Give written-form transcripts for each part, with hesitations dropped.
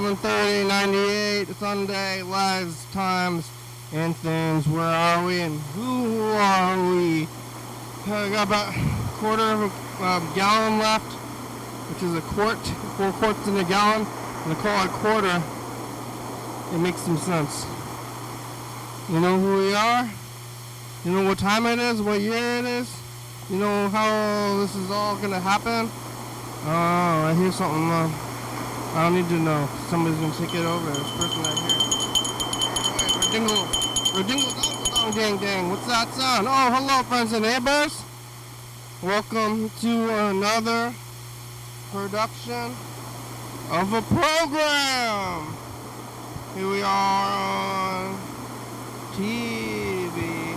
11:30:98 Sunday lives, times, and things. Where are we and who are we? I got about a quarter of a gallon left, which is a quart, 4 quarts in a gallon, and I call it quarter. It makes some sense. You know who we are? You know what time it is, what year it is? You know how this is all gonna happen? Oh, I hear something. I don't need to know. Somebody's gonna take it over. This person right here. Redingle, dong, dang. What's that sound? Oh, hello, friends and neighbors. Welcome to another production of a program. Here we are on TV.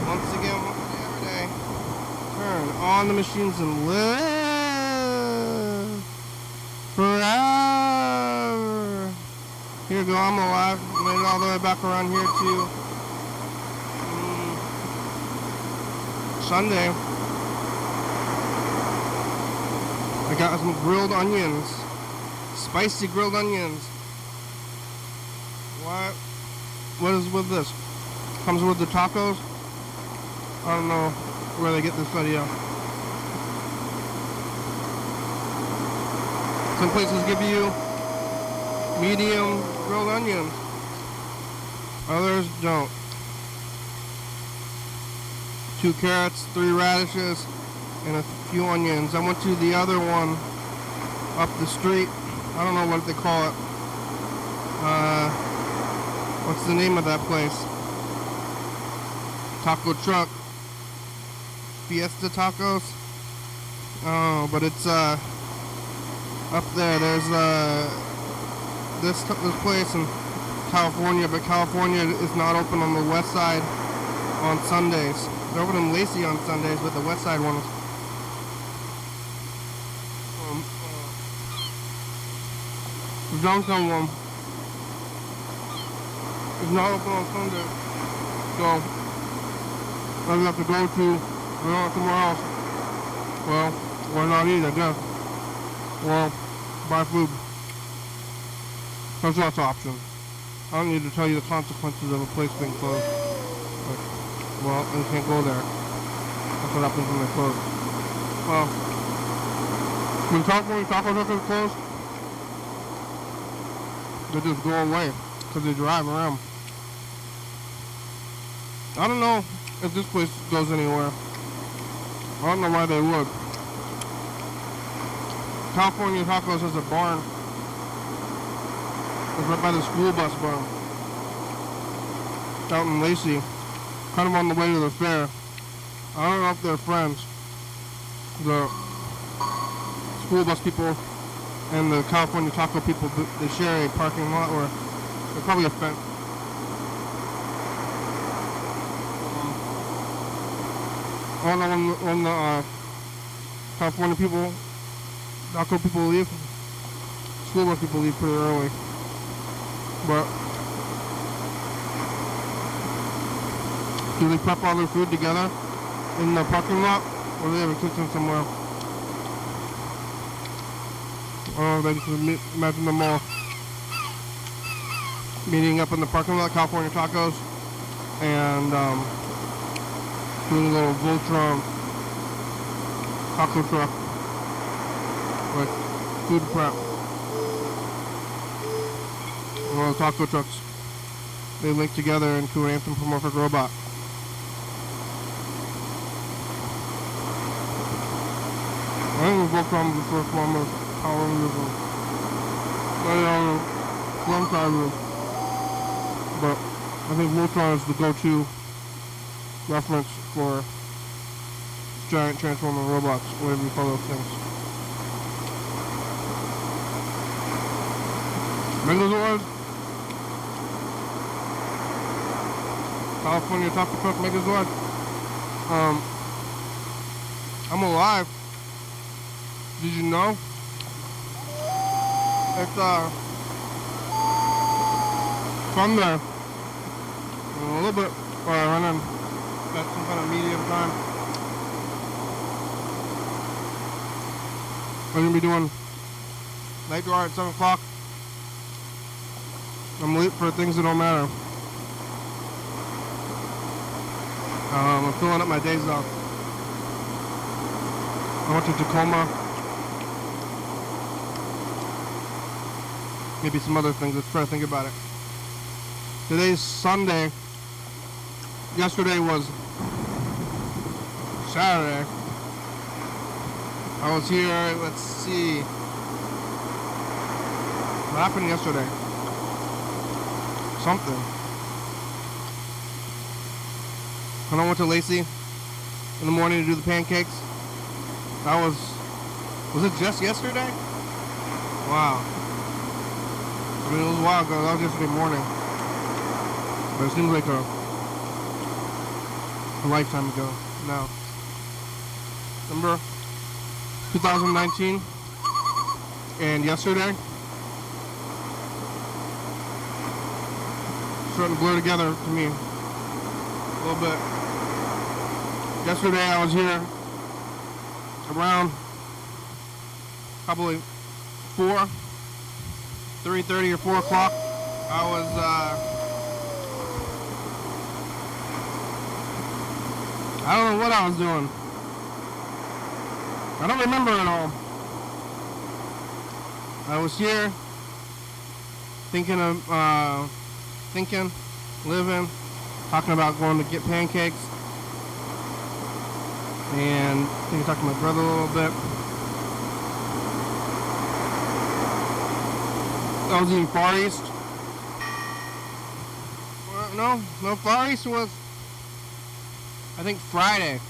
Once again, every day. Turn on the machines and live forever. Here we go, I'm alive. Made it all the way back around here to Sunday. I got some grilled onions. Spicy grilled onions. What is with this? Comes with the tacos? I don't know where they get this idea. Some places give you medium grilled onions. Others don't. 2 carrots, 3 radishes, and a few onions. I went to the other one up the street. I don't know what they call it. What's the name of that place? Taco truck. Fiesta Tacos. Oh, but it's up there. There's this place in California, but California is not open on the west side on Sundays. They're open in Lacey on Sundays, but the west side one is the downtown one is not open on Sunday, so I have to go to somewhere else. Well, or not eat, I guess. Well, buy food. There's lots of options. I don't need to tell you the consequences of a place being closed. But, well, you can't go there. That's what happens when they close. Well, when taco truck is closed, they just go away because they drive around. I don't know if this place goes anywhere. I don't know why they would. California Tacos has a barn. It's right by the school bus barn. Out in Lacey. Kind of on the way to the fair. I don't know if they're friends. The school bus people and the California Taco people, they share a parking lot, or they're probably a friend. I don't know when the California people, Taco people leave. School bus people leave pretty early. But do they prep all their food together in the parking lot, or do they have a kitchen somewhere? Oh, they just imagine them all meeting up in the parking lot, California Tacos, and doing a little Voltron taco truck with food prep. All the taco trucks, they link together into an anthropomorphic robot. I think Voltron was the first one with power using. Sometimes, but I think Voltron is the go-to reference for giant transforming robots, whatever you call those things. Megazord, California Taco Truck Megazord. I'm alive. Did you know? It's from there. A little bit, or I run in at some kind of medium time. We're gonna be doing night guard at 7 o'clock. I'm late for things that don't matter. I'm filling up my days off. I went to Tacoma. Maybe some other things. Let's try to think about it. Today's Sunday. Yesterday was Saturday. I was here, let's see. What happened yesterday? Something. When I went to Lacey in the morning to do the pancakes, that was it just yesterday? Wow. I mean, it was a while ago. That was yesterday morning. But it seems like a lifetime ago now. Remember 2019 and yesterday? Starting to blur together to me a little bit. Yesterday I was here around probably 3:30 or 4 o'clock. I was I don't know what I was doing. I don't remember it all. I was here thinking, living, talking about going to get pancakes, and I think I talked to my brother a little bit. I was eating Far East. No, Far East was, I think, Friday.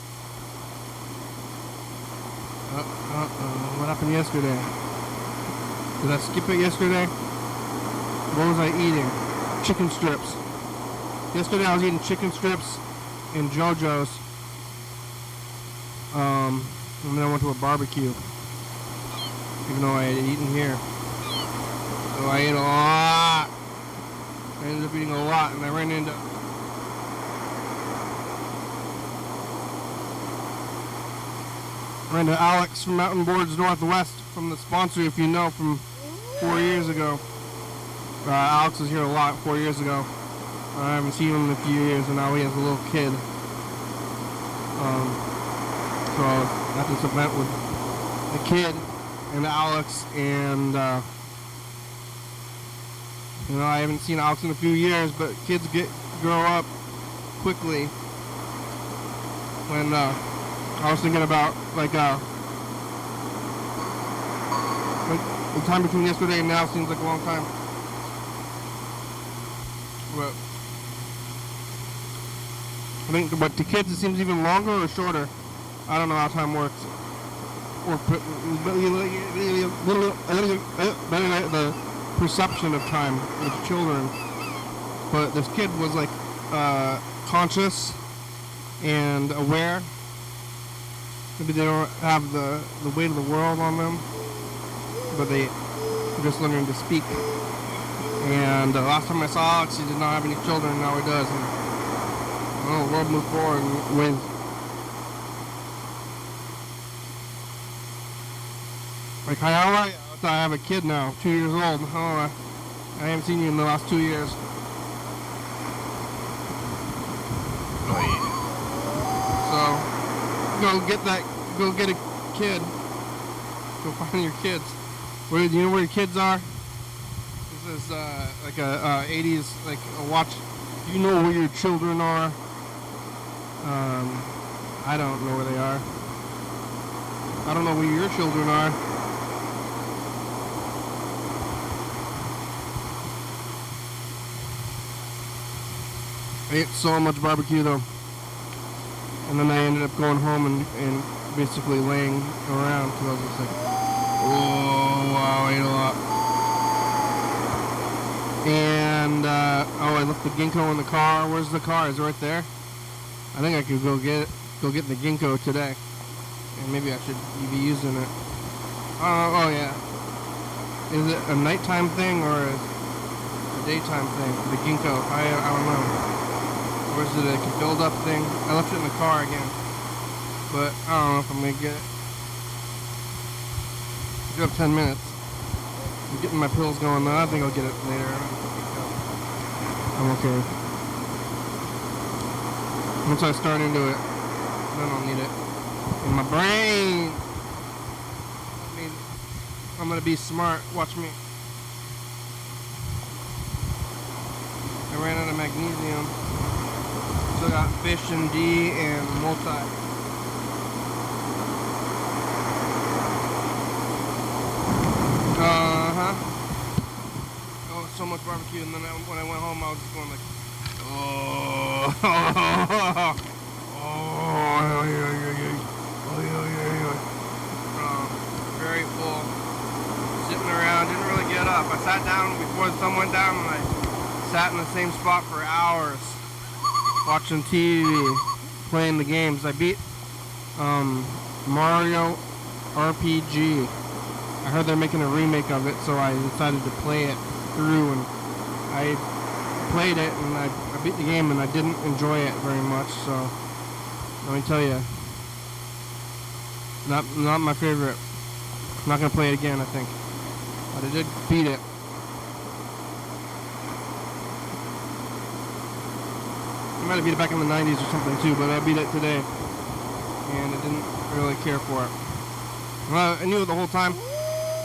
What happened yesterday? Did I skip it yesterday? What was I eating? Chicken strips. Yesterday I was eating chicken strips in JoJo's. And then I went to a barbecue. Even though I had eaten here. So I ate a lot. I ended up eating a lot, and I ran into Alex from Mountain Boards Northwest, from the sponsor, if you know, from 4 years ago. Alex was here a lot 4 years ago. I haven't seen him in a few years, and now he has a little kid. So I was at this event with the kid and Alex, and I haven't seen Alex in a few years, but kids grow up quickly. When I was thinking about like the time between yesterday and now seems like a long time. But I think, but to kids it seems even longer or shorter. I don't know how time works. Or the perception of time with children. But this kid was like conscious and aware. Maybe they don't have the weight of the world on them, but they're just learning to speak. And last time I saw Alex, he did not have any children, now he does. And, the world moved forward in ways. Like, how are you? I have a kid now, 2 years old. I haven't seen you in the last 2 years. So, go get a kid. Go find your kids. Do you know where your kids are? This is like a 80s, like a watch. You know where your children are. I don't know where they are. I don't know where your children are. I ate so much barbecue though. And then I ended up going home and basically laying around because I was just like, oh wow, I ate a lot. And I left the ginkgo in the car. Where's the car? Is it right there? I think I could go get the ginkgo today, and maybe I should be using it. Oh yeah. Is it a nighttime thing or a daytime thing? The ginkgo. I don't know. Or is it a build up thing? I left it in the car again, but I don't know if I'm gonna get it. I have 10 minutes. I'm getting my pills going though. I think I'll get it later. I'm okay. Once I start into it, then I'll need it in my brain. I mean, I'm gonna be smart. Watch me. I ran out of magnesium. Still got fish and D and multi. Oh, so much barbecue, and then when I went home, I was just going like, oh, very full. Sitting around, didn't really get up. I sat down before the sun went down, and I sat in the same spot for hours, watching TV, playing the games. I beat Mario RPG. I heard they're making a remake of it, so I decided to play it through, and I played it, and I beat the game, and I didn't enjoy it very much, so let me tell you, not my favorite. I'm not going to play it again, I think, but I did beat it. I might have beat it back in the 90s or something too, but I beat it today, and I didn't really care for it. Well, I knew it the whole time.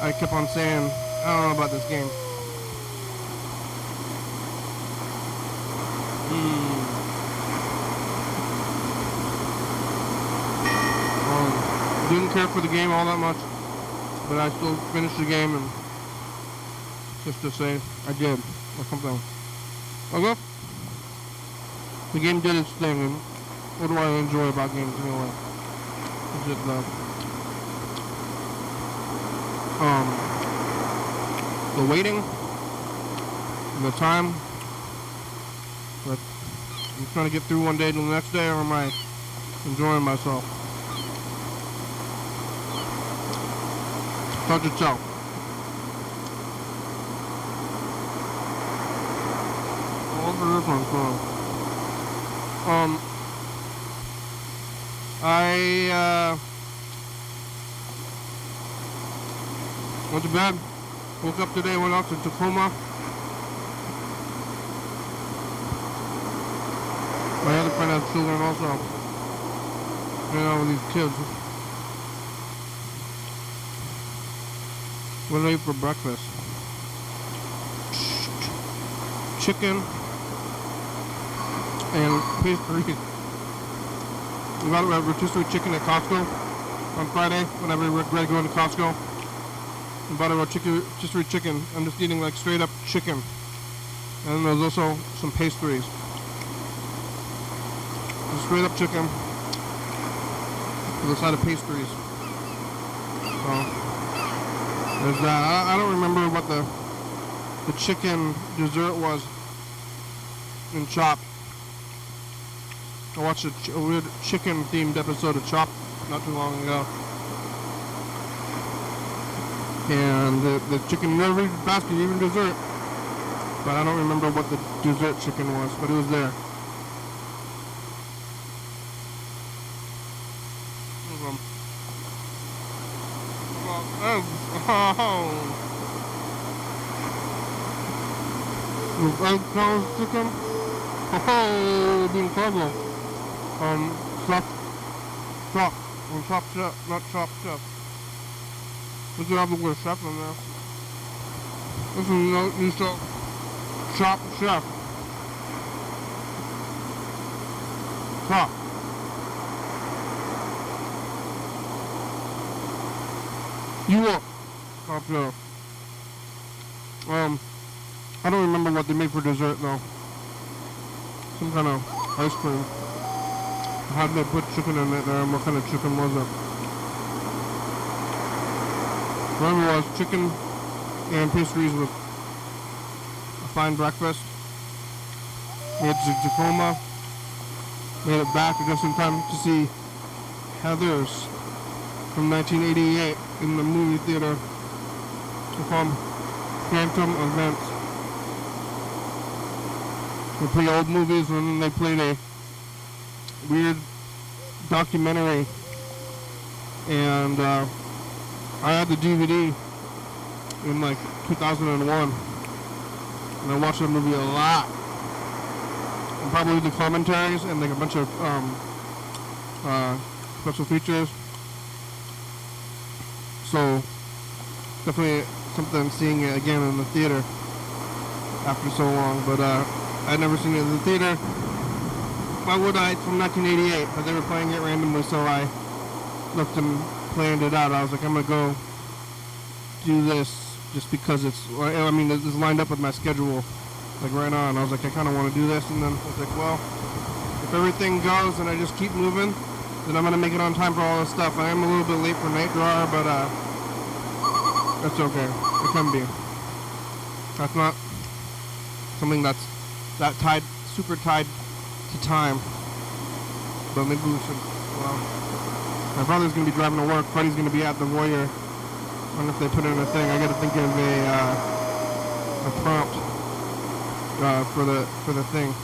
I kept on saying, I don't know about this game. Didn't care for the game all that much, but I still finished the game, and just to say I did, or something. Okay? The game did its thing, and what do I enjoy about games anyway? Is it the waiting, and the time, but I'm trying to get through one day to the next day, or am I enjoying myself? Touch yourself. What's this one from? I went to bed, woke up today, went out to Tacoma. My other friend has children also. You know, with these kids. What did I eat for breakfast? Chicken and pastry. We got a rotisserie chicken at Costco on Friday when I regretted going to Costco. We bought a rotisserie chicken. I'm just eating like straight up chicken. And then there's also some pastries. Just straight up chicken with a side of pastries. So there's that. I don't remember what the chicken dessert was in Chopped. I watched a weird chicken themed episode of Chopped not too long ago. And the chicken never reached the basket, even dessert. But I don't remember what the dessert chicken was, but it was there. Egg toast chicken. Oh, being clever. Chopped chef, not chopped chef. We could have the word chef in there. This is new show. Chopped chef. Chop. You up. Chopped chef. I don't remember what they made for dessert though. Some kind of ice cream. How did they put chicken in it there, and what kind of chicken was it? Whatever it was, chicken and pastries with a fine breakfast. Made it to Tacoma. Made it back just in time to see Heathers from 1988 in the movie theater. It's called Phantom Events. They play old movies, and then they played a weird documentary, and I had the DVD in like 2001, and I watched that movie a lot. and probably the commentaries and like a bunch of special features. So definitely something seeing it again in the theater after so long. But I'd never seen it in the theater. Why would I? It's from 1988, but they were playing it randomly, so I looked and planned it out. I was like, I'm gonna go do this just because it's, I mean, it's lined up with my schedule, like right on. I was like, I kind of want to do this, and then I was like, well, if everything goes and I just keep moving, then I'm gonna make it on time for all this stuff. I am a little bit late for night drawer, but that's okay. It can be. That's not something that's that tied, super tied to time. But maybe we should, well, my brother's going to be driving to work. Freddie's going to be at the Voyeur. I wonder if they put in a thing. I got to think of a prompt for the thing.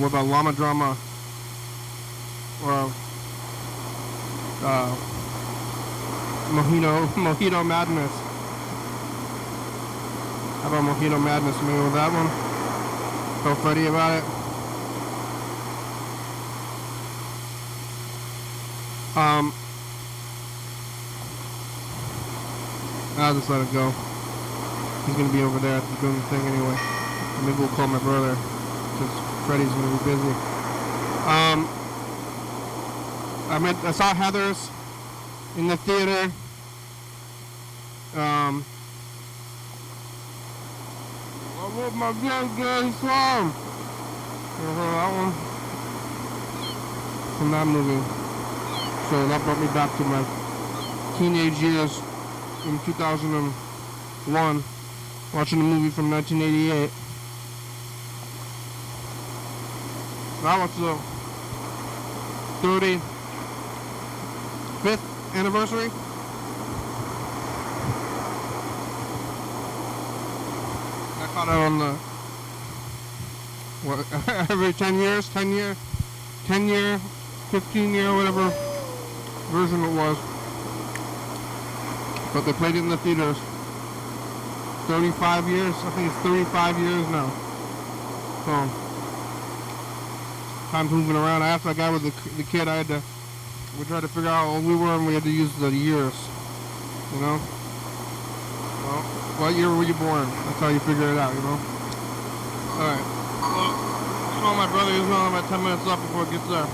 What about llama drama? Or Mojito Madness. How about Mojito Madness? Maybe with that one? Tell Freddie about it. I'll just let it go. He's gonna be over there doing the thing anyway. And maybe we'll call my brother because Freddie's gonna be busy. I saw Heather's in the theater. I want my gay song. You heard that one? From that movie. So that brought me back to my teenage years in 2001, watching a movie from 1988. That was the 35th anniversary. I caught it on the, what, every 10 years, 10 year, 15 year, whatever version it was. But they played it in the theaters. 35 years, I think it's 35 years now. So, time's moving around. I asked that guy with the kid, we tried to figure out how old we were and we had to use the years. You know? Well, what year were you born? That's how you figure it out, you know? Alright. Well, I know my brother, he's only about 10 minutes left before it gets there. I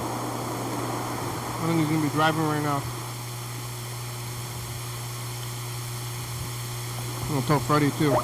think he's going to be driving right now. I'll tell Freddie too.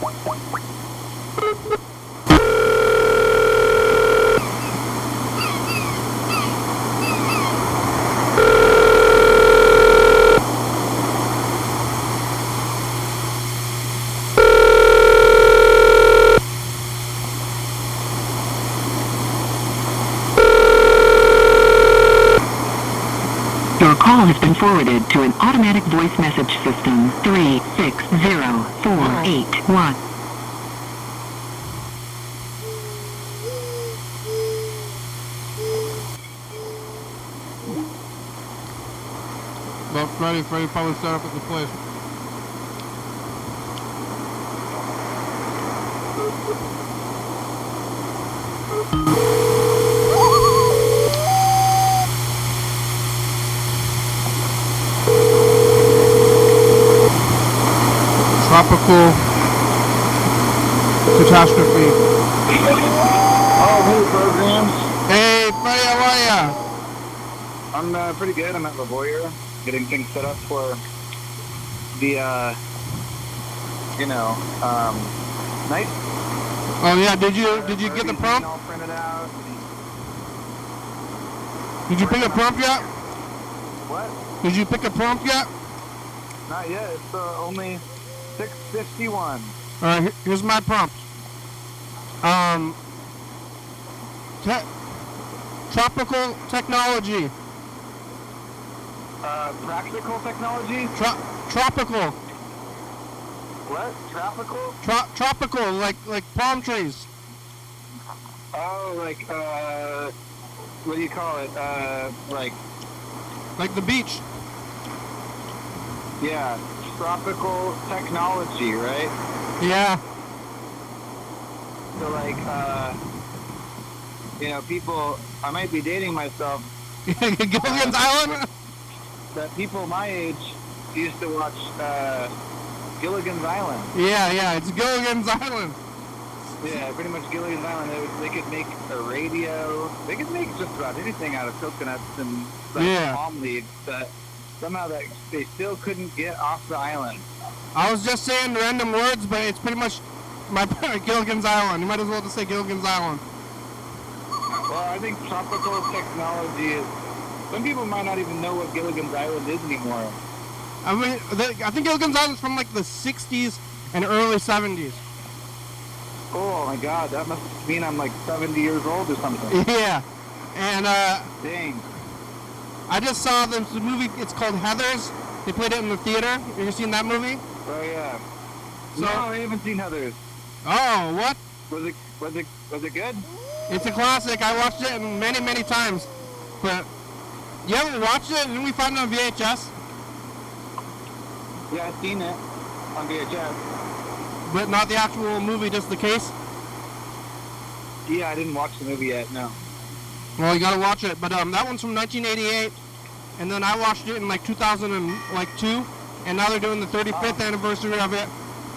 Your call has been forwarded to an automatic voice message system. 360481. Well, Freddie probably set up at the place. Tropical catastrophe. Oh, hey, programs. Hey, Freddie, how are ya? I'm pretty good. I'm at the Voyeur, getting things set up for the, night. Oh yeah, did you get the prompt? All printed out. Did you pick a prompt yet? What? Did you pick a prompt yet? Not yet. It's only 6:51. All right, here's my prompt. Tropical technology. Practical technology? Tropical. What? Tropical? Tropical, like palm trees. Oh, like, what do you call it? Like the beach. Yeah, tropical technology, right? Yeah. So, like, people, I might be dating myself, Gilligan's Island? but people my age used to watch Gilligan's Island. Yeah, it's Gilligan's Island. Yeah, pretty much Gilligan's Island. They could make a radio. They could make just about anything out of coconuts and palm leaves, but somehow they still couldn't get off the island. I was just saying random words, but it's pretty much my Gilligan's Island. You might as well just say Gilligan's Island. Well, I think tropical technology is... Some people might not even know what Gilligan's Island is anymore. I mean, I think Gilligan's Island's from like the 60s and early 70s. Oh my God, that must mean I'm like 70 years old or something. Yeah, and dang. I just saw this movie. It's called Heathers. They played it in the theater. You ever seen that movie? Oh yeah. So, no, I haven't seen Heathers. Oh, what? Was it good? It's a classic. I watched it many, many times. But you haven't watched it? Didn't we find it on VHS? Yeah, I've seen it on VHS. But not the actual movie, just the case? Yeah, I didn't watch the movie yet, no. Well, you gotta watch it. But that one's from 1988, and then I watched it in like 2002, and now they're doing the 35th anniversary of it.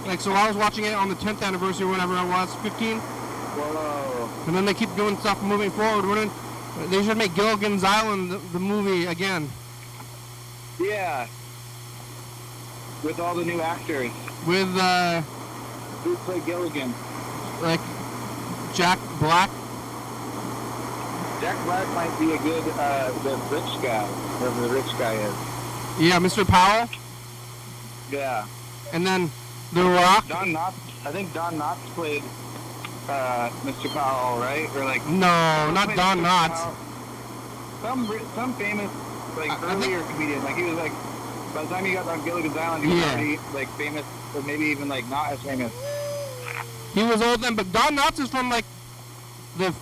Like, so I was watching it on the 10th anniversary, whenever it was, 15. Whoa. And then they keep doing stuff moving forward. They should make Gilligan's Island the movie again. Yeah. With all the new actors. With who played Gilligan? Like Jack Black. Jack Black might be a good the rich guy, whoever the rich guy is. Yeah, Mr. Powell. Yeah. And then The Rock. Don Knotts. I think Don Knotts played Mr. Powell, right? Or like no, not Don Knotts. Some famous earlier comedian. Like he was like, by the time he got on Gilligan's Island, he was already like famous, or maybe even like not as famous. He was old then, but Don Knotts is from like the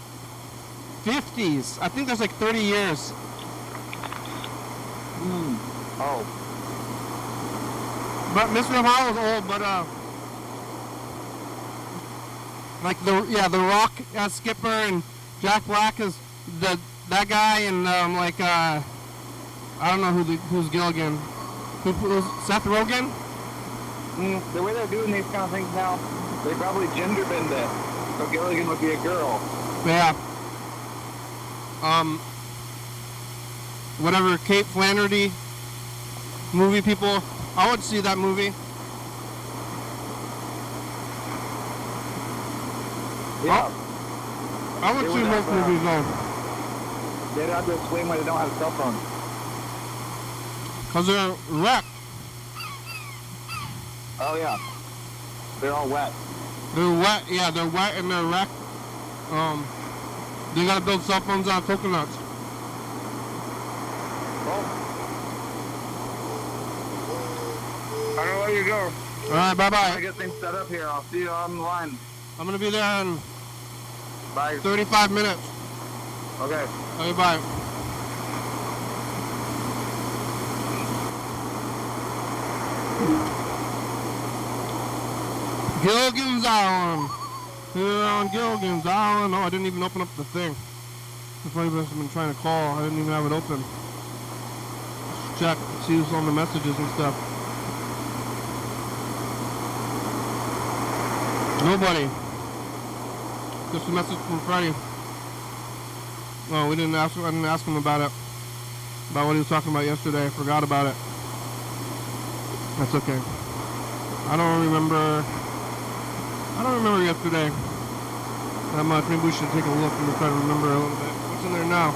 50s. I think there's like 30 years. Oh. But Mr. Powell's old, but like the Rock as Skipper and Jack Black is that guy, and I don't know who's Gilligan. Who's Seth Rogen? The way they're doing these kind of things now, they probably gender bend it, so Gilligan would be a girl. Yeah. Whatever, Kate Flannery movie people. I would see that movie. Yeah. I would see most movies though. They'd have to explain why they don't have cell phones. Because they're wrecked. Oh yeah. They're all wet. They're wet, yeah, they're wet and they're wrecked. They gotta build cell phones out of coconuts. Well, I don't know where you go. Alright, bye-bye. I get things set up here. I'll see you on the line. I'm gonna be there in Bye. 35 minutes. Okay. Okay, bye. Gilligan's Island. Here on Gilligan's Island. Oh, I didn't even open up the thing. If anybody's been trying to call, I didn't even have it open. Let's check, see who's on the messages and stuff. Nobody. Just a message from Freddie. No, I didn't ask him about it. About what he was talking about yesterday. I forgot about it. That's okay. I don't remember yesterday that much. Maybe we should take a look and try to remember a little bit. What's in there now?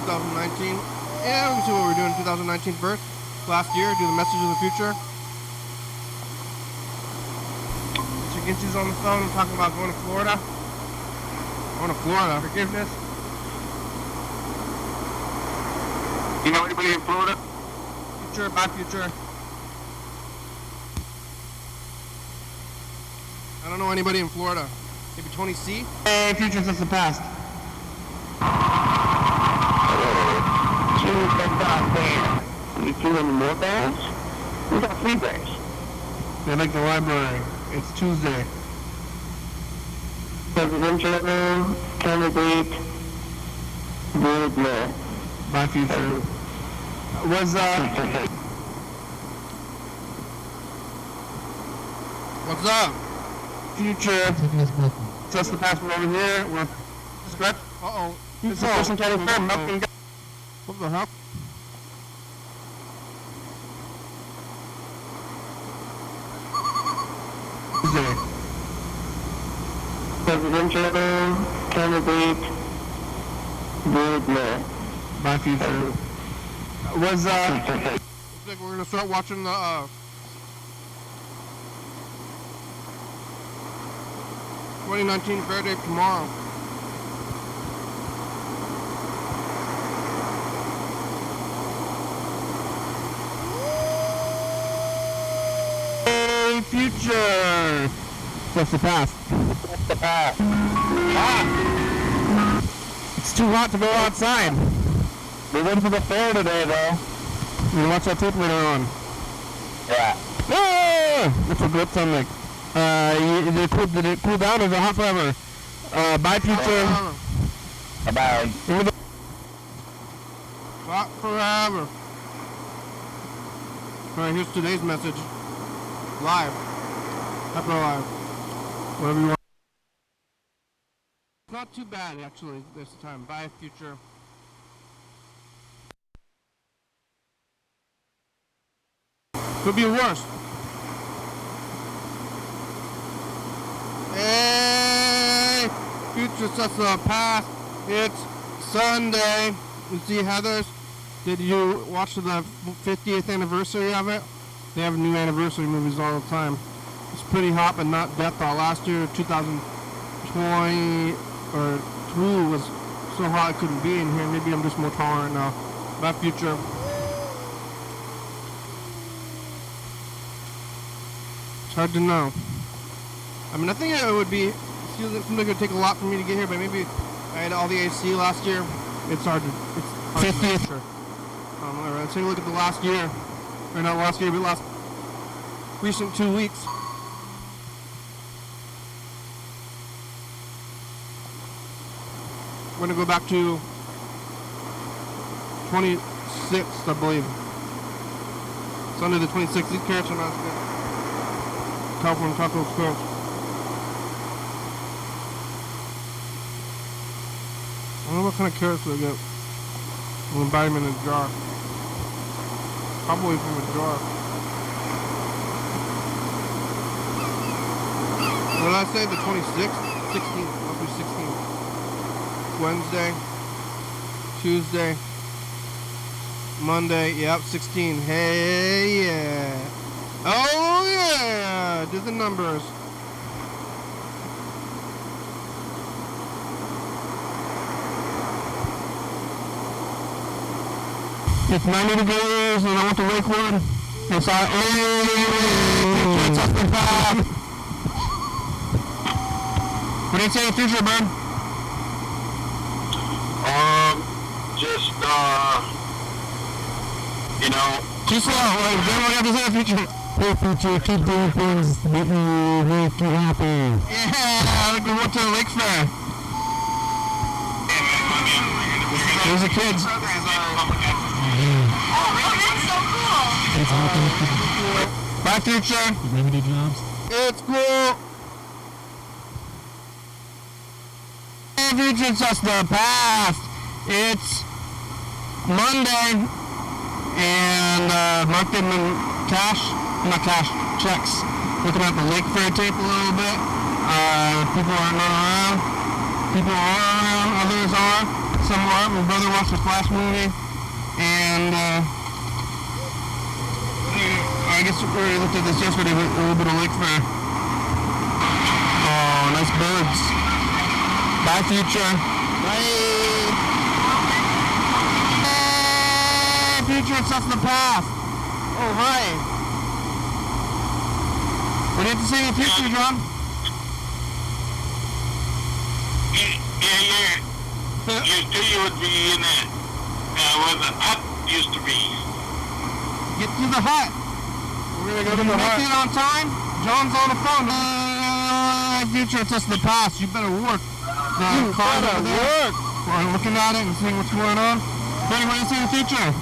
2019? Yeah, we can see what we're doing in 2019 first. Last year, do the message of the future. Mr. Ginty's on the phone and talking about going to Florida. Going to Florida. Forgiveness. You know anybody in Florida? Future, bye future. I don't know anybody in Florida. Maybe Tony C? Hey, future since the past. You see any more bears? We got 3 bears. They like the library. It's Tuesday. Presidential room, candidate, Good luck. Bye, future. What's up? Future. Just the password over here. We're stretch. Uh-oh. It's the Thurston County Fair. What the heck? Presidential candidate. Good luck. Bye, future. Looks like we're gonna start watching the 2019 Fair Day tomorrow. Hey, future. What's the past? The past. It's too hot to go outside. We went to the fair today, though. You watch that tape later on. Yeah. Ah! That's what good sound like. Did it cool down? Is it hot forever? Bye, future. Bye. Hot forever. Alright, here's today's message. Live. After live. Whatever you want. Not too bad, actually, this time. Bye, future. Could be worse. Hey! Future stuff's the past. It's Sunday. You see Heather's? Did you watch the 50th anniversary of it? They have new anniversary movies all the time. It's pretty hot, but not death thought. Last year, 2020 or 2 was so hot I couldn't be in here. Maybe I'm just more tolerant now. Bye, future. It's hard to know. I mean, I think it would be, it seems like it would take a lot for me to get here, but maybe I had all the AC last year. It's hard to, it's hard 50th. To sure. Alright, let's take a look at the last year. Or not last year, but last recent 2 weeks. We're going to go back to 26th, I believe. Sunday the 26th. These carrots are not good. California tacos carrots. I don't know what kind of carrots they get. I'm going to buy them in a jar. Probably from a jar. What did I say? The 26th? 16th. Must be 16th. Wednesday, Tuesday, Monday, yep, 16. Hey, yeah. Oh, yeah. Do the numbers. It's 90 degrees and I went to Lakewood. It's our What do you say in the future, bud? Just, you know. Too slow. Like, then what do you have to say in the future? Hey, future, keep doing things that make you happy. Yeah, we went to the Lake Fair. There's the kids. Oh, really? That's so cool. Bye, future. Remedy jobs. It's cool. Hey, future, it's just the past. It's Monday, and Mark did not cash, checks. Looking at the Lake Fair tape a little bit. People are not around. People are around, others are. Some aren't. My brother watched the Flash movie, and I guess we looked at this yesterday, a little bit of Lake Fair. Oh, nice birds. Bye, future. Bye. Future, it's just the past. Oh, hi. What do you have to say in the future, John? You studio would be in it, where the hut used to be. Get to the hut. We're going to go to the hut. Make it on time? John's on the phone. Future, it's just the past. You better work. You better work. looking at it and seeing what's going on. Buddy, what do you see in the future?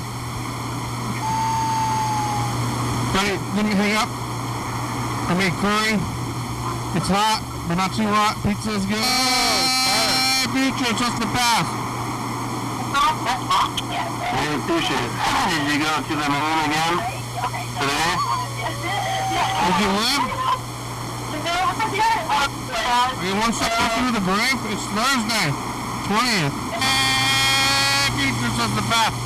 Buddy, didn't hang up. I made curry. It's hot, but not too hot. Pizza is good. Hey, future, it's just the past. I appreciate it. Did you go to the moon again today? Did you live? Are you one step closer to the grave? It's Thursday, 20th. Hey, future, it's just the past.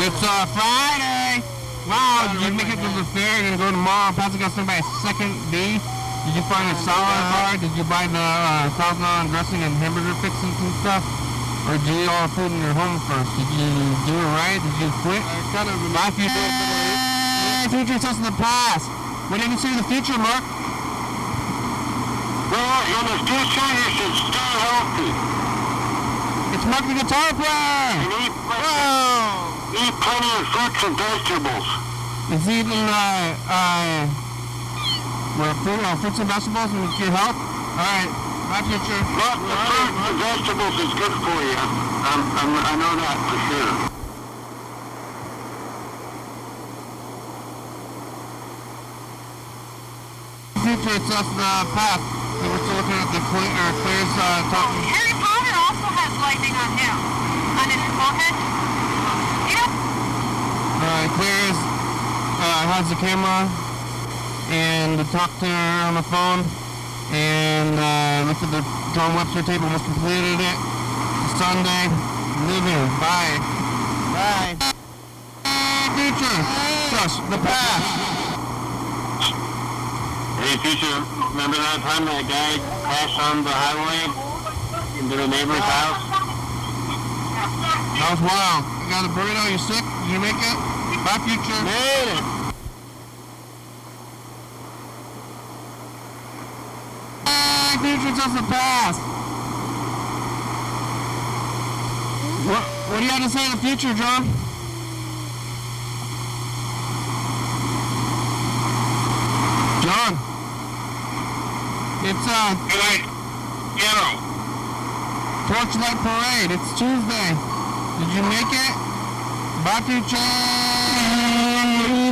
It's Friday. Wow, did you make it to the fair and go tomorrow? Pastor got sent by a second B. Did you find a salad bar? Did you buy the $1,000 dressing and hamburger fixings and stuff? Or did you eat all the food in your home first? Did you do it right? Did you quit? My future. Hey, future is in the past. What did you see in the future, Mark? Well, in the future, you should stay healthy. It's Mark the guitar player. And eat plenty of fruits and vegetables. It's eating fruits and vegetables and it's your health. All right, my future. Lots of fruits and vegetables is good for you. I know that for sure. Future, it's us the past. So we're still looking at the Claire's talking. Harry Potter also has lightning on him, on his forehead. Claire's has the camera and talked to her on the phone and looked at the John Webster tape, almost completed it. Sunday, living. Bye. Bye. Future, trust the past. Hey, future, remember that time that guy crashed on the highway into the neighbor's house? That was wild. You got a burrito, you sick? Did you make it? Bye, future. Made it. Hey, future, just the past. What do you have to say in the future, John? John. It's Torchlight Parade. It's Tuesday. Did you make it? Bye, future.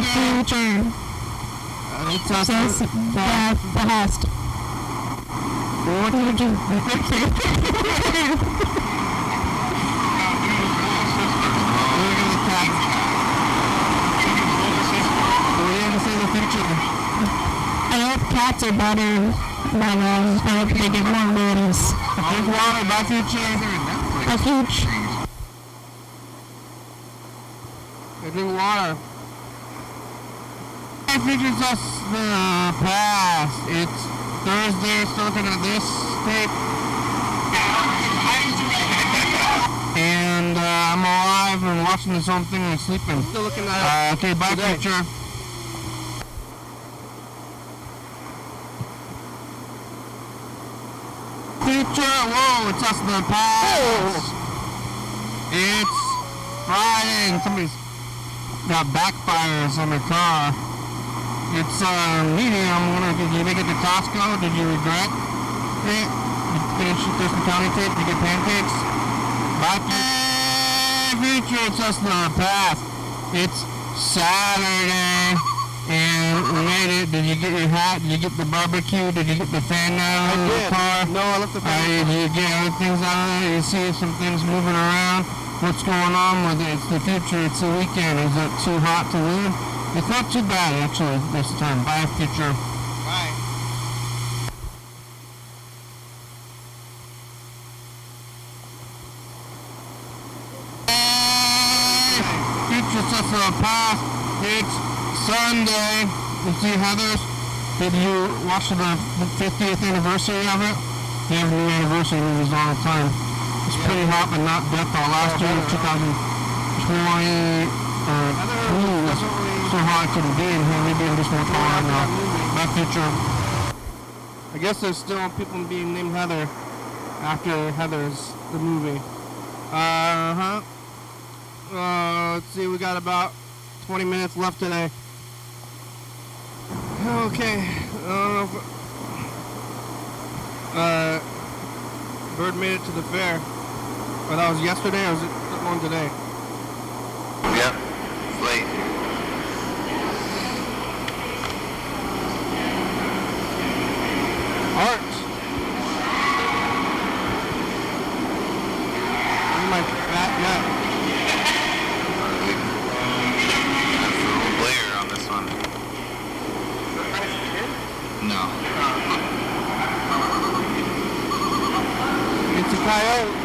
Future. It's us. The past. What do you do? What do you have to say in the future? I hope cats are better. I hope they get more babies. Drink water, bye, future. A huge. Drink water. Hey, future's us the past. It's Thursday, still looking at this tape. And I'm alive and watching this whole thing and sleeping. Still looking at it. Okay, bye, today. Future. Future, whoa, it's us the past. It's Friday and somebody's got backfires on their car. It's medium. Did you make it to Costco? Did you regret it? Did you finish Thurston County tape? Did you get pancakes? Bye, future, it's us the past. It's Saturday. And we made it. Did you get your hat? Did you get the barbecue? Did you get the fan out of the car? No, I left the fan. Did you get other things out of it? You see some things moving around? What's going on with it? It's the future. It's the weekend. Is it too hot to live? It's not too bad, actually, this time. Bye, future. Bye. Hey! Future stuff for the past. It's Sunday. You see Heather's? Did you watch the 50th anniversary of it? They have new anniversary movies all the time. It's pretty hot, but not death. Last year, 2020, was so hot I couldn't be in here. Maybe I'm just more calling now. My future. I guess there's still people being named Heather after Heather's the movie. Let's see, we got about 20 minutes left today. Okay, I don't know if, Bird made it to the fair. Or that was yesterday, or was it going today? Yep. It's late. Art. Look at my fat nut. That's a little layer on this one. No. It's a coyote.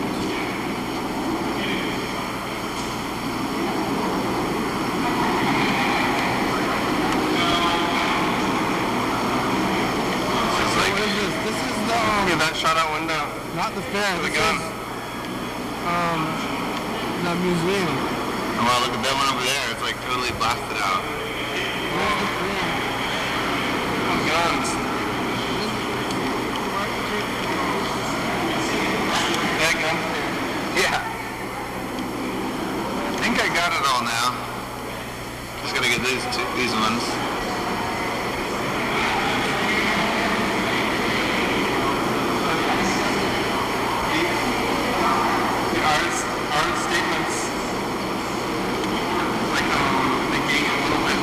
That shot out window. Not the fair. The This gun. is, the museum. Oh, wow, look at that one over there. It's like totally blasted out. Where's the fair? Oh, guns. Yeah, gun. Yeah. I think I got it all now. Just gotta get these ones. Art statements, like thinking a little bit.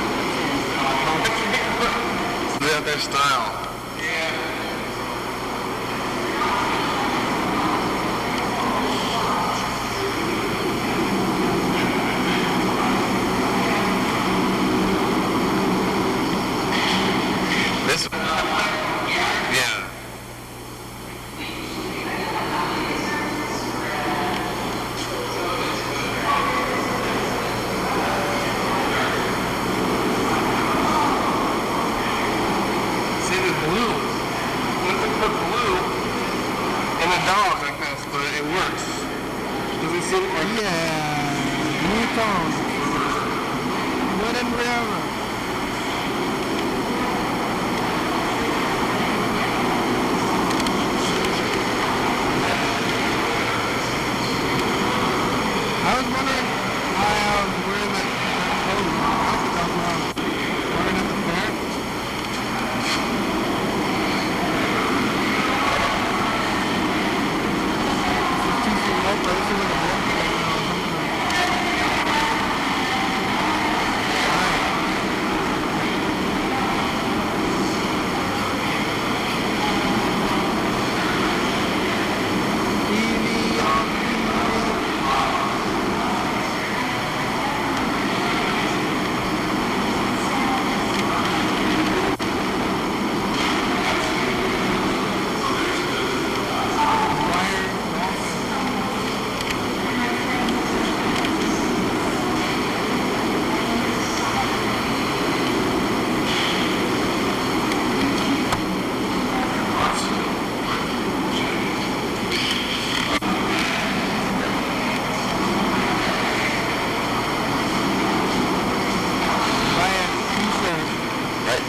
They have their style. Yeah. This one. Yeah. Yeah. Newton. Wooden River. I was wondering why I was wearing that coat. Outfit that was wearing at the fair. This is TC Local. This is a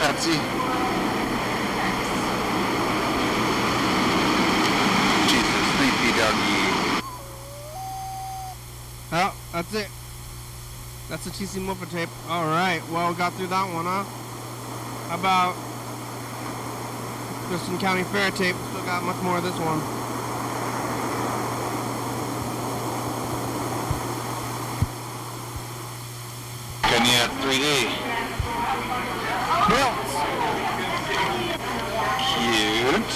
Pepsi. Jesus, sleepy doggy. Oh, that's it. That's the TC Mofa tape. Alright, well, we got through that one, huh? How about Thurston County Fair tape? Still got much more of this one. Can you have 3D? Built. Cute.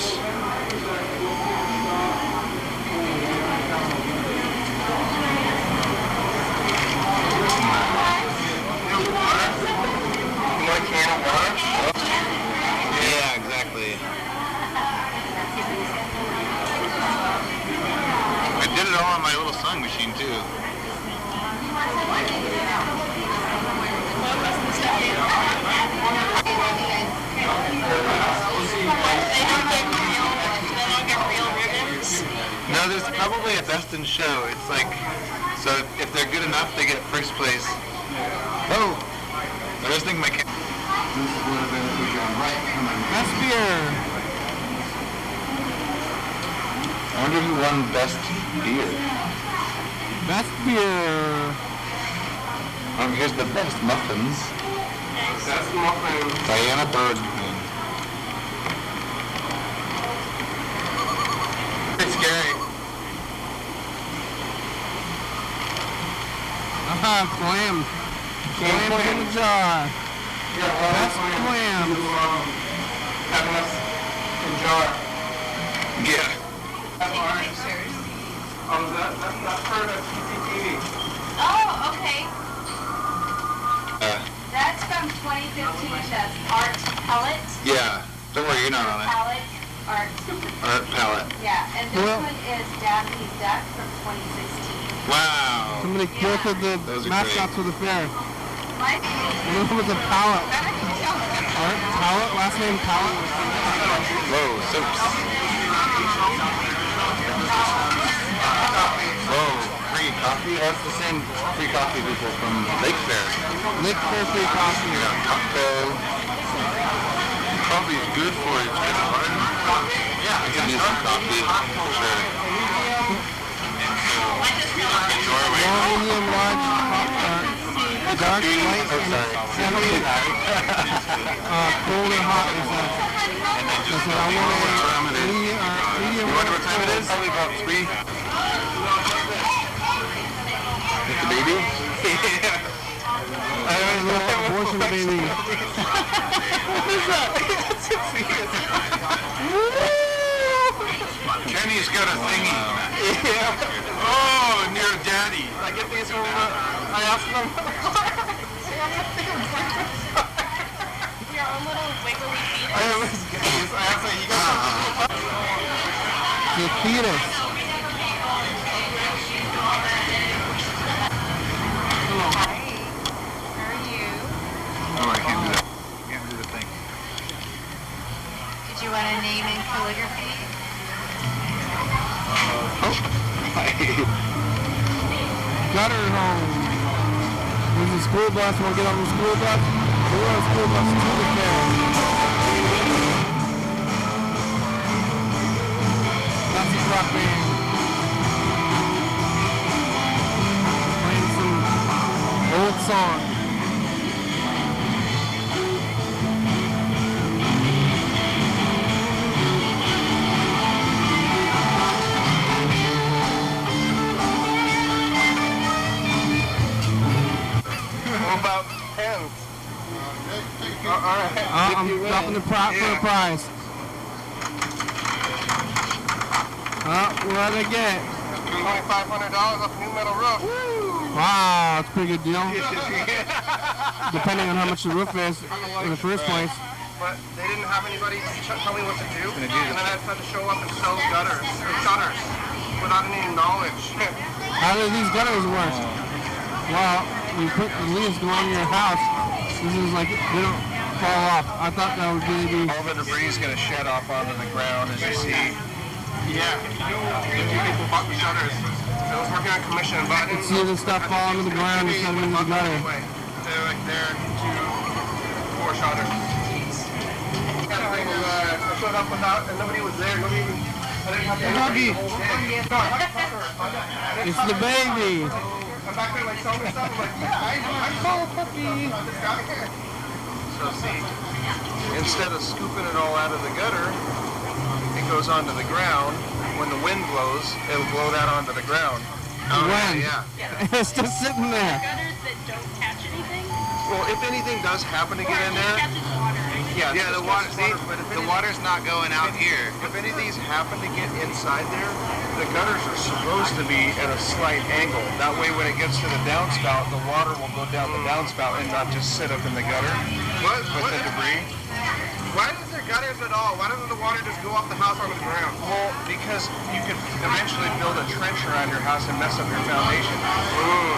More can of water? Yeah, exactly. I did it all on my little sewing machine too. No, there's probably a best in show. It's like, so if they're good enough, they get first place. Oh! I was thinking my camera. Best beer. I wonder who won best beer. Best beer. Here's the best muffins. Best muffins. Diana Bergman. Pretty scary. Clams. Clams in the jar. Best clams. Having us in jar. Yeah. Take pictures. Oh, that's for the TCTV. Oh, okay. That's from 2015. That's Art Pellet. Yeah. Don't worry, you're not on it. Palette. Art. Art palette. Yeah, and this one is Daffy Duck from 2016. Wow. Somebody quilted the mascots for the fair. My One of them was a pallet. Art Pallet, last name Pallet. Whoa, soups. Whoa, free coffee? That's the same free coffee people from Lake Fair. Lake Fair free coffee. Yeah, cocktail. Coffee is good for you. It's good hard. Yeah, I can use some coffee for sure. Long, medium, large, dark, light, and cold or hot is that. I said I want a medium. You wonder what time it is? Probably about 3. With the baby? Yeah. I have a little abortion baby. What is that? Kenny's got a thingy. Yeah. Oh, near daddy. I get these from, I asked them. Your own little wiggly feet. I asked them, you got the fetus. Hi. How are you? Oh, I can't do that. Can't do the thing. Did you want a name in calligraphy? Gutter home. There's a school bus. Want to get on the school bus? We're on a school bus to the fair. That's the rock band. Playing some old song. About 10. Alright. I'm dropping the prop for a prize. What'd I get? $2,500 off new metal roof. Wow, that's a pretty good deal. Depending on how much the roof is in the first place. But they didn't have anybody tell me what to do. And then I had to show up and sell gutters or shutters without any knowledge. How do these gutters work? Well, you put the leaves go on your house. This is like, they don't fall off. I thought that was going to be... All the debris is going to shed off onto the ground, as you see. Yeah, the two people bought the shutters. I was working on commission, but I didn't see the stuff fall onto the ground instead of into the gutter. They're like there to 4 shutters. I showed up without, and nobody was there. Nobody even... Doggy! It's the baby! I'm back there like selling stuff. I'm like, yeah, I call a puppy. So see, instead of scooping it all out of the gutter, it goes onto the ground. When the wind blows, it'll blow that onto the ground. Oh, when? Yeah. It's just sitting there. Gutters that don't catch anything? Well, if anything does happen to get in there, yeah, the water. See, the water's not going out here. If any of these happen to get inside there, the gutters are supposed to be at a slight angle. That way, when it gets to the downspout, the water will go down the downspout and not just sit up in the gutter with the debris. Why is there gutters at all? Why doesn't the water just go off the house onto the ground? Well, because you could eventually build a trench around your house and mess up your foundation.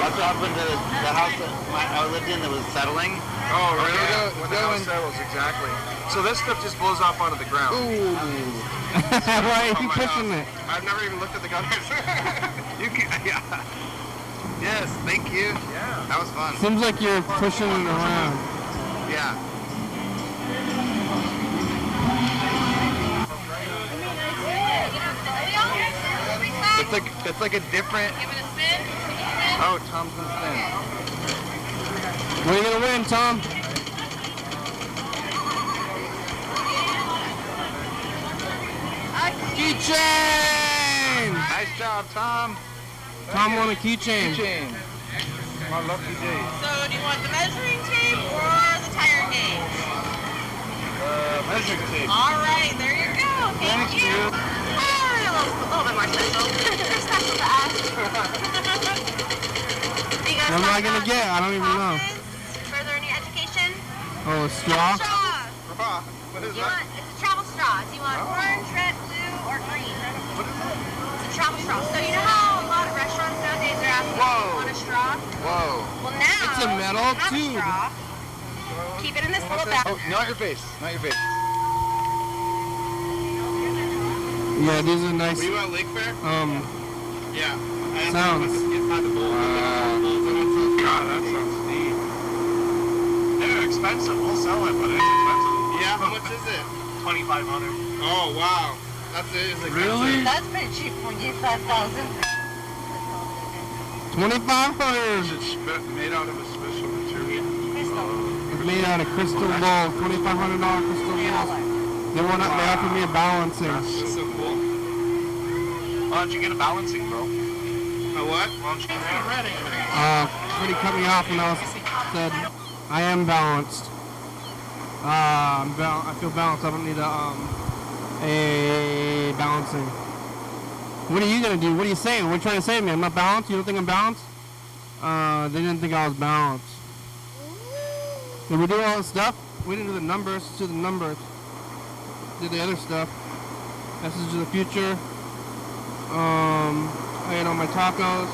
That's what happened to the house that I lived in that was settling. Oh, really? Yeah, when the house settles, exactly. So this stuff just blows off onto the ground. Ooh. Why are you pushing it? I've never even looked at the gutters. You can, yeah. Yes, thank you. Yeah. That was fun. Seems like you're pushing it around. Yeah. It's like a different... Give it a spin. Oh, Tom's gonna spin. What are you gonna win, Tom? Keychain! Nice job, Tom. Tom won a keychain. My lucky day. So do you want the measuring tape or the tire gauge? Measuring tape. All right, there you go. Thank you. you. A little bit more special. They're special to us. What am I gonna get? I don't even know. Further any education? Oh, a straw? Straw. What is You want, it's a travel straw. Do you want orange, red, blue, or green? What is that? It's a travel straw. So you know how a lot of restaurants nowadays are asking if you want a straw? Whoa. Well, now It's a metal you have tube. A straw. Keep it in this little bag. Oh, not your face. Not your face. Yeah, these are nice. Were you at Lake Fair? Yeah. Sounds. God, that sounds neat. They're expensive. We'll sell it, but it's expensive. Yeah, how much is it? $2,500. Oh, wow. That's it. It's Really? That's pretty cheap when you get 5,000. 2,500. Is it made out of a special material? It's made out of crystal balls. $2,500 crystal balls. They offered me a balancing. That's so cool. Why don't you get a balancing, bro? A what? Why don't you get a Pretty cut me off when I said I am balanced. I feel balanced. I don't need a balancing. What are you gonna do? What are you saying? What are you trying to say to me? I'm not balanced? You don't think I'm balanced? They didn't think I was balanced. Did we do all this stuff? We didn't do the numbers. Let's do the numbers. Did the other stuff. Message to the future. I ate all my tacos.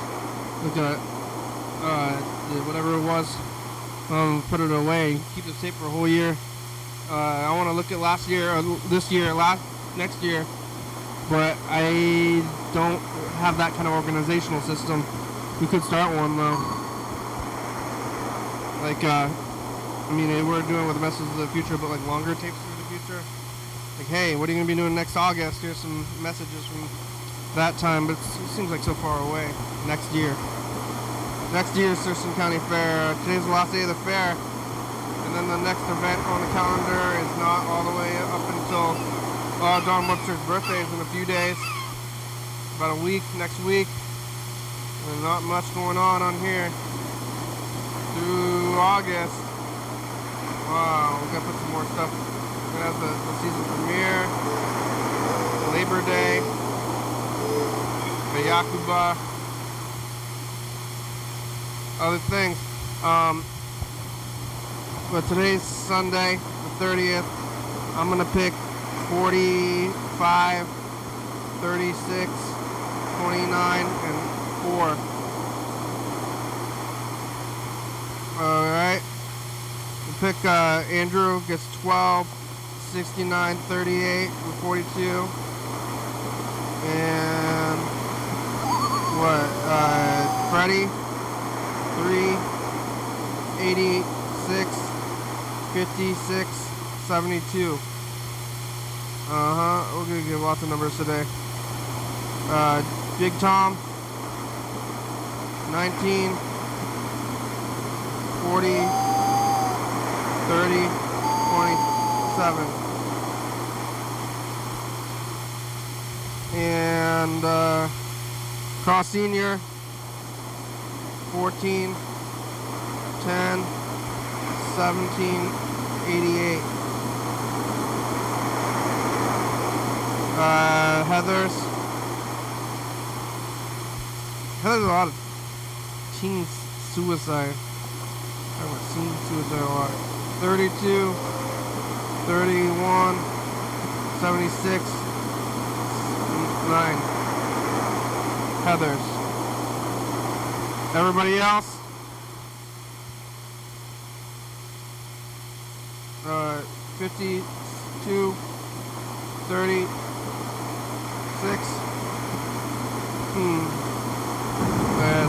Look at whatever it was. Put it away. Keep the tape for a whole year. I want to look at last year, or this year, next year. But I don't have that kind of organizational system. We could start one though. Like, we're doing with the Message of the Future, but like longer tapes for the future. Like, hey, what are you gonna be doing next August? Here's some messages from that time, but it seems like so far away. Next year. Next year's Thurston County Fair. Today's the last day of the fair, and then the next event on the calendar is not all the way up until Don Webster's birthday is in a few days. About a week, next week. And not much going on here through August. Wow, we gotta put some more stuff. We're gonna have the season premiere, Labor Day, the Yakuba, other things. But today's Sunday, the 30th. I'm gonna pick 45, 36, 29, and 4. Alright. We'll pick Andrew gets 12, 69, 38, and 42. And what? Freddie 3, 86, 56, 72. We're gonna get lots of numbers today. Big Tom 19, 40, 30, 27. And Cross Senior 14, 10, 17, 88. Heather's a lot of teen suicide. I've seen suicide a lot. 32, 31, 76, 9. Heather's. Everybody else? 52, 36,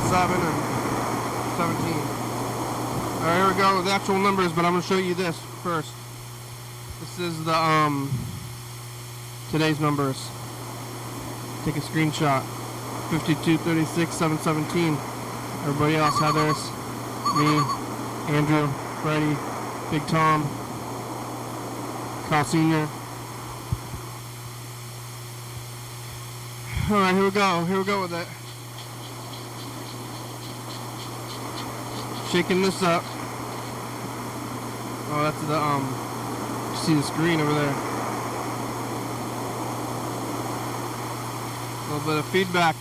7, and 17. Alright, here we go with the actual numbers, but I'm going to show you this first. This is the today's numbers. Take a screenshot. 52, 36, 7, 17. Everybody else, Heather's, me, Andrew, Freddie, Big Tom, Carl Senior. Alright, here we go. Here we go with it. shaking this up. Oh, that's the you see the screen over there. A little bit of feedback.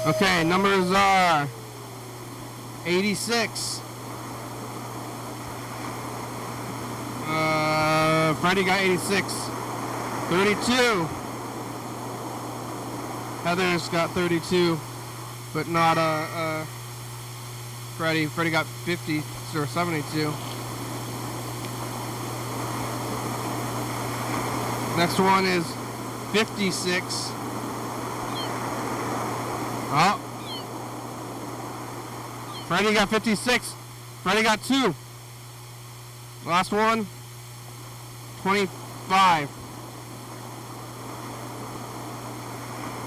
Okay, numbers are 86. Freddie got 86. 32. Heather's got 32, but not Freddie. Freddie got 50 or 72. Next one is 56. Oh. Freddie got 56. Freddie got 2. Last one, 25.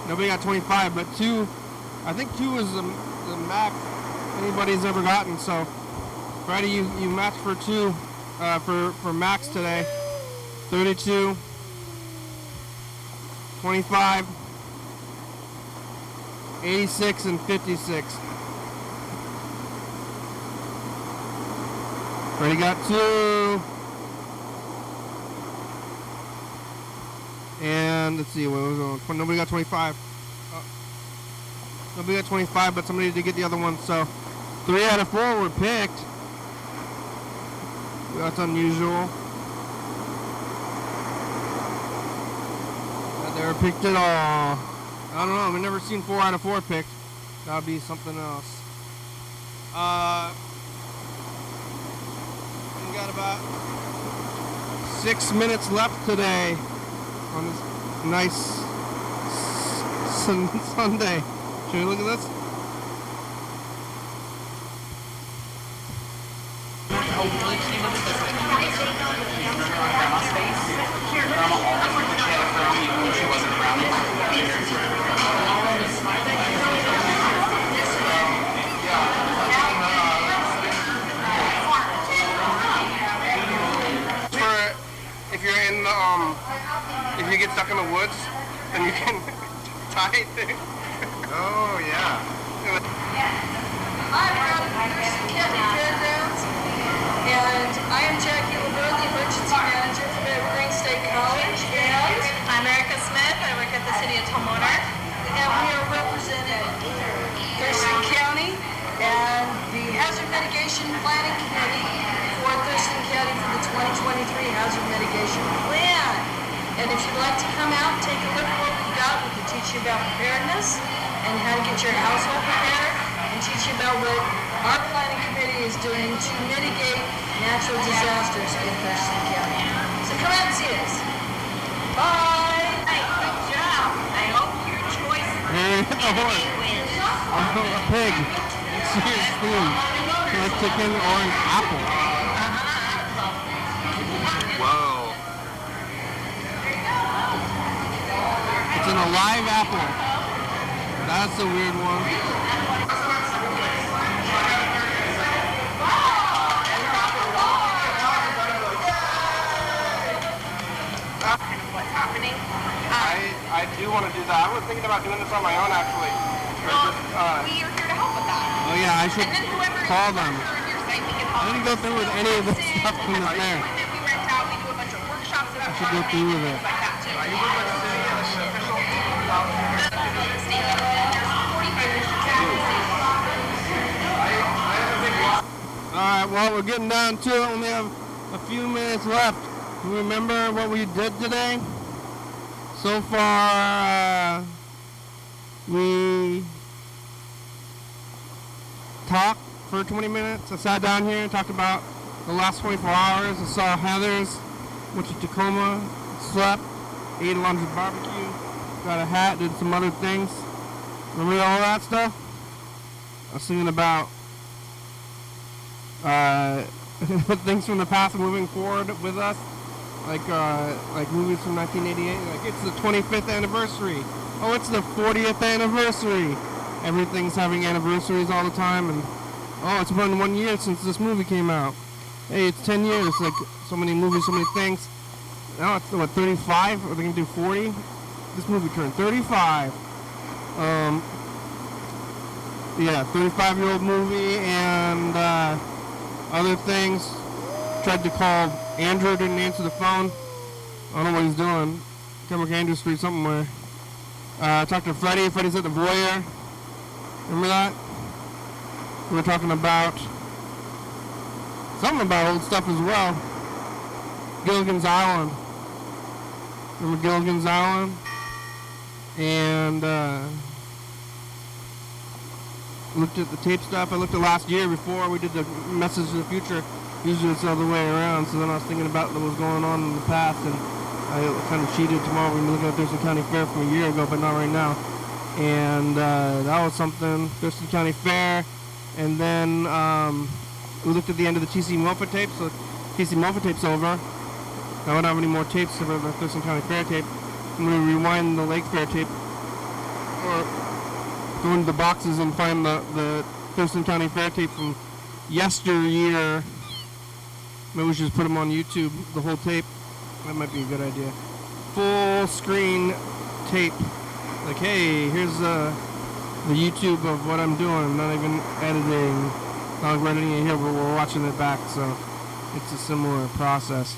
Nobody got 25, but 2, I think 2 is the max anybody's ever gotten. So, Freddie, you matched for 2 for max today. 32, 25, 86, and 56. Freddie got 2. And let's see, what was on? Nobody got 25. Nobody got 25, but somebody did get the other one. So 3 out of 4 were picked. That's unusual. That they were picked at all. I don't know. We've never seen 4 out of 4 picked. That would be something else. We got about 6 minutes left today on this nice Sunday. Should we look at this? If you're in the if you get stuck in the woods, then you can tie it there. Oh, yeah. I'm from Thurston County Fairgrounds, and I am Jackie LeBeau, the emergency manager for Evergreen State College, and I'm Erica Smith. I work at the City of Tumwater. we are representing Thurston County and the Hazard Mitigation Planning Committee for Thurston County for the 2023 Hazard Mitigation Plan. And if you'd like to come out and take a look at what we've got, we can teach you about preparedness and how to get your household prepared, and teach you about what our planning committee is doing to mitigate natural disasters in Thurston County. So come out and see us. Bye! Hey, good job. I hope your choice A horse. A pig. Serious food. A chicken or an apple. Whoa. It's an alive apple. That's a weird one. what's happening. I do want to do that. I was thinking about doing this on my own, actually. We are here to help with that. Oh yeah, I should And then whoever call them. you're saying we can I help. didn't go through with any of this stuff from the fair. Equipment we rent out, we do a bunch of workshops about should go through with it. things like that too. Are you with the city as an official? Alright, well, we're getting down to it. We only have a few minutes left. Do you remember what we did today? So far, we talked for 20 minutes. I sat down here and talked about the last 24 hours. I saw Heather's, went to Tacoma, slept, ate a lunch at barbecue, got a hat, did some other things. Remember all that stuff? I was thinking about things from the past moving forward with us, like movies from 1988. Like, it's the 25th anniversary. Oh, it's the 40th anniversary. Everything's having anniversaries all the time, and oh, it's been 1 year since this movie came out. Hey, it's 10 years. Like, so many movies, so many things. Now it's what, 35? Are they gonna do 40? This movie turned 35. 35-year-old movie and other things. Tried to call Andrew, didn't answer the phone. I don't know what he's doing. Camera Andrew Street somewhere. Talked to Freddie. Freddie's at the Voyeur. Remember that? We were talking about something about old stuff as well. Gilligan's Island. Remember Gilligan's Island? And looked at the tape stuff. I looked at last year before we did the Message to the Future. Usually it's the other way around. So then I was thinking about what was going on in the past, and I kind of cheated tomorrow. We're looking at Thurston County Fair from a year ago, but not right now. And that was something. Thurston County Fair. And then we looked at the end of the TC Mofa tape. So TC Mofa tape's over. I don't have any more tapes for the Thurston County Fair tape. I'm going to rewind the Lake Fair tape. Or go into the boxes and find the Thurston County Fair tape from yesteryear. Maybe we should just put them on YouTube, the whole tape. That might be a good idea. Full screen tape. Like, hey, here's the YouTube of what I'm doing. Not even editing. Not like editing it here, but we're watching it back, so it's a similar process.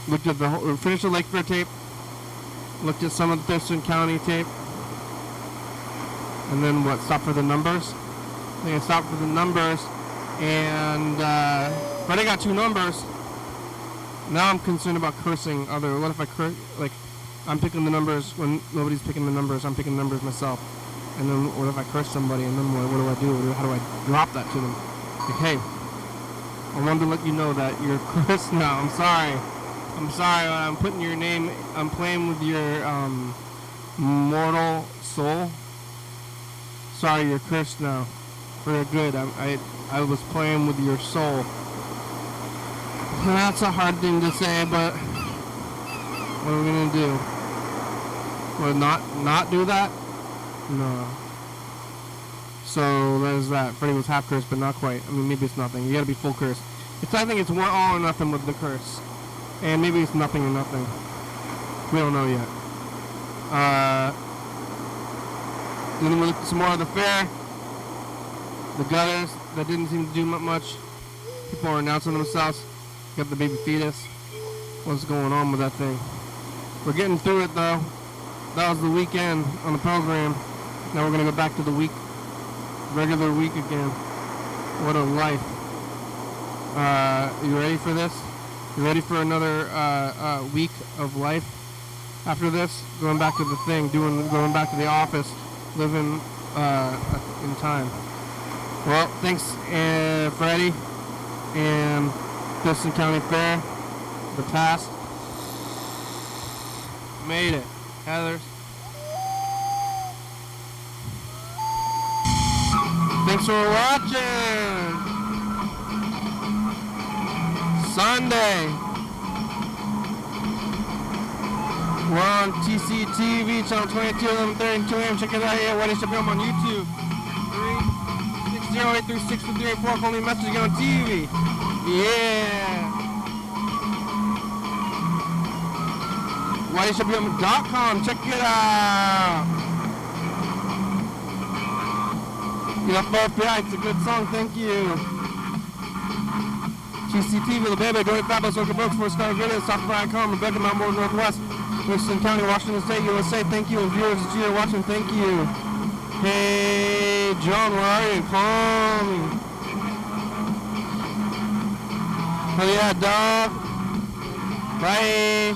Looked at the whole, finished the Lake Fair tape. Looked at some of the Thurston County tape. And then what? Stopped for the numbers. I think I stopped for the numbers. And but I got 2 numbers. Now I'm concerned about cursing other. What if I curse? Like, I'm picking the numbers when nobody's picking the numbers. I'm picking the numbers myself. And then what if I curse somebody? And then what do I do? How do I drop that to them? Like, hey, I wanted to let you know that you're cursed now. I'm sorry. I'm putting your name. I'm playing with your mortal soul. Sorry, you're cursed now. For good. I was playing with your soul. That's a hard thing to say, but what are we gonna do? Well, not do that? No. So there's that. Freddie was half cursed, but not quite. I mean, maybe it's nothing. You gotta be full cursed. I think it's one all or nothing with the curse, and maybe it's nothing or nothing. We don't know yet. Then we looked at some more of the fair. The gutters that didn't seem to do much. People are announcing themselves. Got the baby fetus. What's going on with that thing? We're getting through it though. That was the weekend on the program. Now we're gonna go back to the regular week again. What a life. You ready for this? You ready for another week of life? After this, going back to the thing, going back to the office, living in time. Well, thanks, Freddie, and Thurston County Fair, the past. Made it. Heather. Thanks for watching. Sunday. We're on TCTV, channel 22, 11:30, 2 a.m. Check it out here. YDHWM on YouTube. 360-836-384. Only message on TV. Yeah. YDHWM.com. Check it out. Get up both yeah, it's a good song. Thank you. TCTV, the baby, Joey Fabulous, Orca Brooks, for Star Video, Software.com, Rebecca, Mount Morgan, Northwest, Thurston County, Washington State, USA. Thank you. And viewers that you are watching, thank you. Hey, John, where are you? Call me. Oh yeah, dog. Bye.